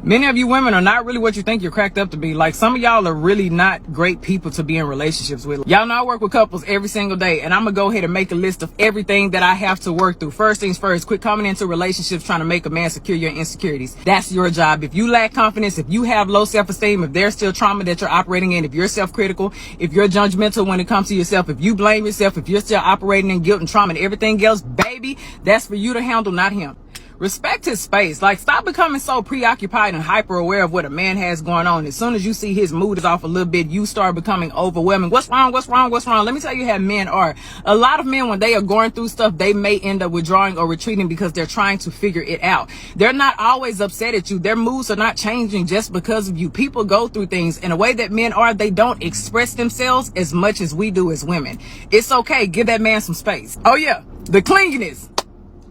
Many of you women are not really what you think you're cracked up to be. Like, some of y'all are really not great people to be in relationships with. Y'all know I work with couples every single day, and I'm gonna go ahead and make a list of everything that I have to work through. First things first, quit coming into relationships trying to make a man secure your insecurities. That's your job. If you lack confidence, if you have low self-esteem, if there's still trauma that you're operating in, if you're self-critical, if you're judgmental when it comes to yourself, if you blame yourself, if you're still operating in guilt and trauma and everything else, baby, that's for you to handle, not him. Respect his space. Like, stop becoming so preoccupied and hyper aware of what a man has going on. As soon as you see his mood is off a little bit, you start becoming overwhelming. What's wrong? What's wrong? What's wrong? Let me tell you how men are. A lot of men, when they are going through stuff, they may end up withdrawing or retreating because they're trying to figure it out. They're not always upset at you. Their moods are not changing just because of you. People go through things in a way that men are. They don't express themselves as much as we do as women. It's okay. Give that man some space. Oh yeah, the clinginess.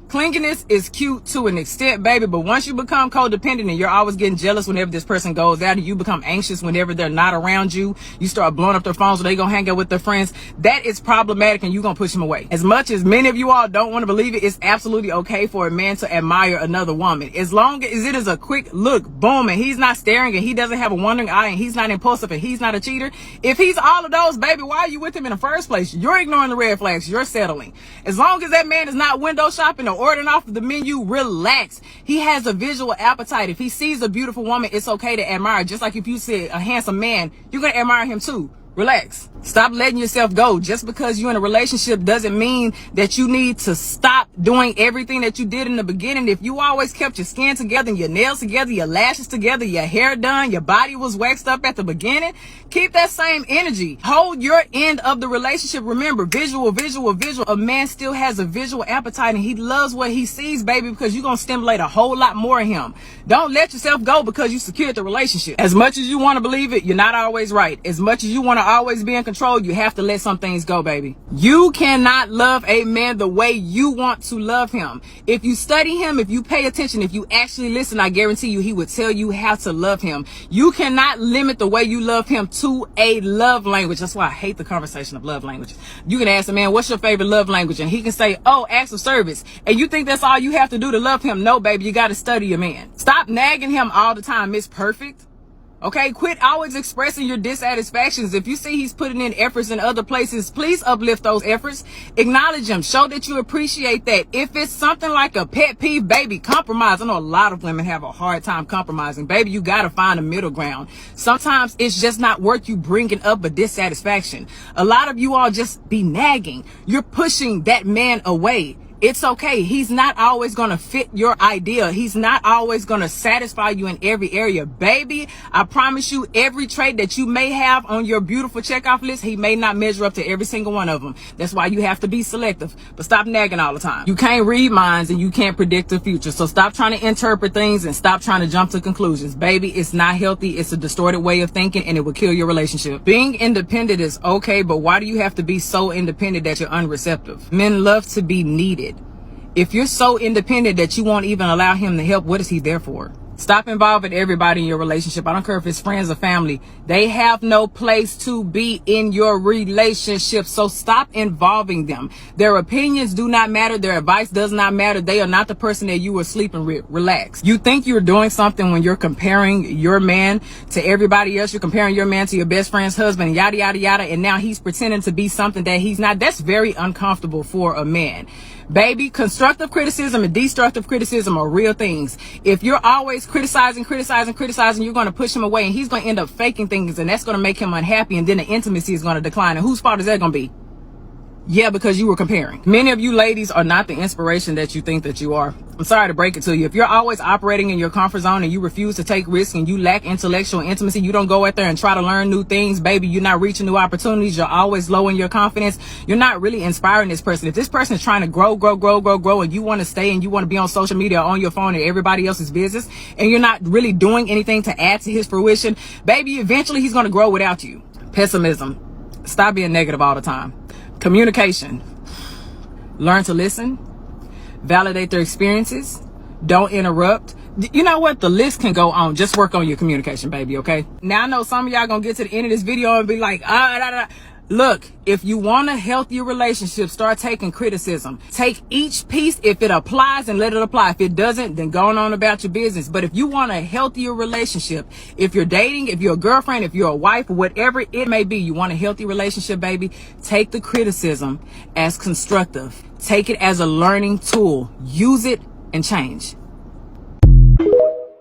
Clinginess is cute to an extent, baby, but once you become codependent and you're always getting jealous whenever this person goes out, and you become anxious whenever they're not around you, you start blowing up their phones or they gonna hang out with their friends, that is problematic, and you're gonna push them away. As much as many of you all don't want to believe it, it's absolutely okay for a man to admire another woman. As long as it is a quick look, boom, and he's not staring, and he doesn't have a wandering eye, and he's not impulsive, and he's not a cheater. If he's all of those, baby, why are you with him in the first place? You're ignoring the red flags. You're settling. As long as that man is not window shopping or ordering off of the menu, relax. He has a visual appetite. If he sees a beautiful woman, it's okay to admire. Just like if you see a handsome man, you're going to admire him too. Relax. Stop letting yourself go. Just because you're in a relationship doesn't mean that you need to stop doing everything that you did in the beginning. If you always kept your skin together, your nails together, your lashes together, your hair done, your body was waxed up at the beginning, keep that same energy. Hold your end of the relationship. Remember, visual. A man still has a visual appetite, and he loves what he sees, baby, because you're going to stimulate a whole lot more of him. Don't let yourself go because you secured the relationship. As much as you want to believe it, you're not always right. As much as you want to always be in control, you have to let some things go, baby. You cannot love a man the way you want to love him. If you study him, if you pay attention, if you actually listen, I guarantee you he would tell you how to love him. You cannot limit the way you love him to a love language. That's why I hate the conversation of love languages. You can ask a man, what's your favorite love language? And he can say, oh, acts of service. And you think that's all you have to do to love him? No, baby, you got to study your man. Stop nagging him all the time. It's perfect. Okay, quit always expressing your dissatisfactions. If you see he's putting in efforts in other places, please uplift those efforts. Acknowledge him. Show that you appreciate that. If it's something like a pet peeve, baby, compromise. I know a lot of women have a hard time compromising. Baby, you got to find a middle ground. Sometimes it's just not worth you bringing up a dissatisfaction. A lot of you all just be nagging. You're pushing that man away. It's okay. He's not always going to fit your idea. He's not always going to satisfy you in every area. Baby, I promise you, every trait that you may have on your beautiful checkoff list, he may not measure up to every single one of them. That's why you have to be selective. But stop nagging all the time. You can't read minds and you can't predict the future. So stop trying to interpret things and stop trying to jump to conclusions. Baby, it's not healthy. It's a distorted way of thinking, and it will kill your relationship. Being independent is okay, but why do you have to be so independent that you're unreceptive? Men love to be needed. If you're so independent that you won't even allow him to help, what is he there for? Stop involving everybody in your relationship. I don't care if it's friends or family. They have no place to be in your relationship. So stop involving them. Their opinions do not matter. Their advice does not matter. They are not the person that you were sleeping with. Relax. You think you're doing something when you're comparing your man to everybody else. You're comparing your man to your best friend's husband, yada, yada, yada. And now he's pretending to be something that he's not. That's very uncomfortable for a man. Baby, constructive criticism and destructive criticism are real things. If you're always criticizing, you're going to push him away, and he's going to end up faking things, and that's going to make him unhappy, and then the intimacy is going to decline. And whose fault is that going to be? Yeah, because you were comparing. Many of you ladies are not the inspiration that you think that you are. I'm sorry to break it to you. If you're always operating in your comfort zone and you refuse to take risks and you lack intellectual intimacy, you don't go out there and try to learn new things, baby, you're not reaching new opportunities, you're always low in your confidence, you're not really inspiring this person. If this person is trying to grow, and you want to stay and you want to be on social media or on your phone and everybody else's business, and you're not really doing anything to add to his fruition, baby, eventually he's going to grow without you. Pessimism. Stop being negative all the time. Communication. Learn to listen. Validate their experiences. Don't interrupt. You know what? The list can go on. Just work on your communication, baby, okay? Now, I know some of y'all gonna get to the end of this video and be like, Look, if you want a healthier relationship, start taking criticism. Take each piece. If it applies, and let it apply. If it doesn't, then go on about your business. But if you want a healthier relationship, if you're dating, if you're a girlfriend, if you're a wife, whatever it may be, you want a healthy relationship, baby, take the criticism as constructive. Take it as a learning tool. Use it and change.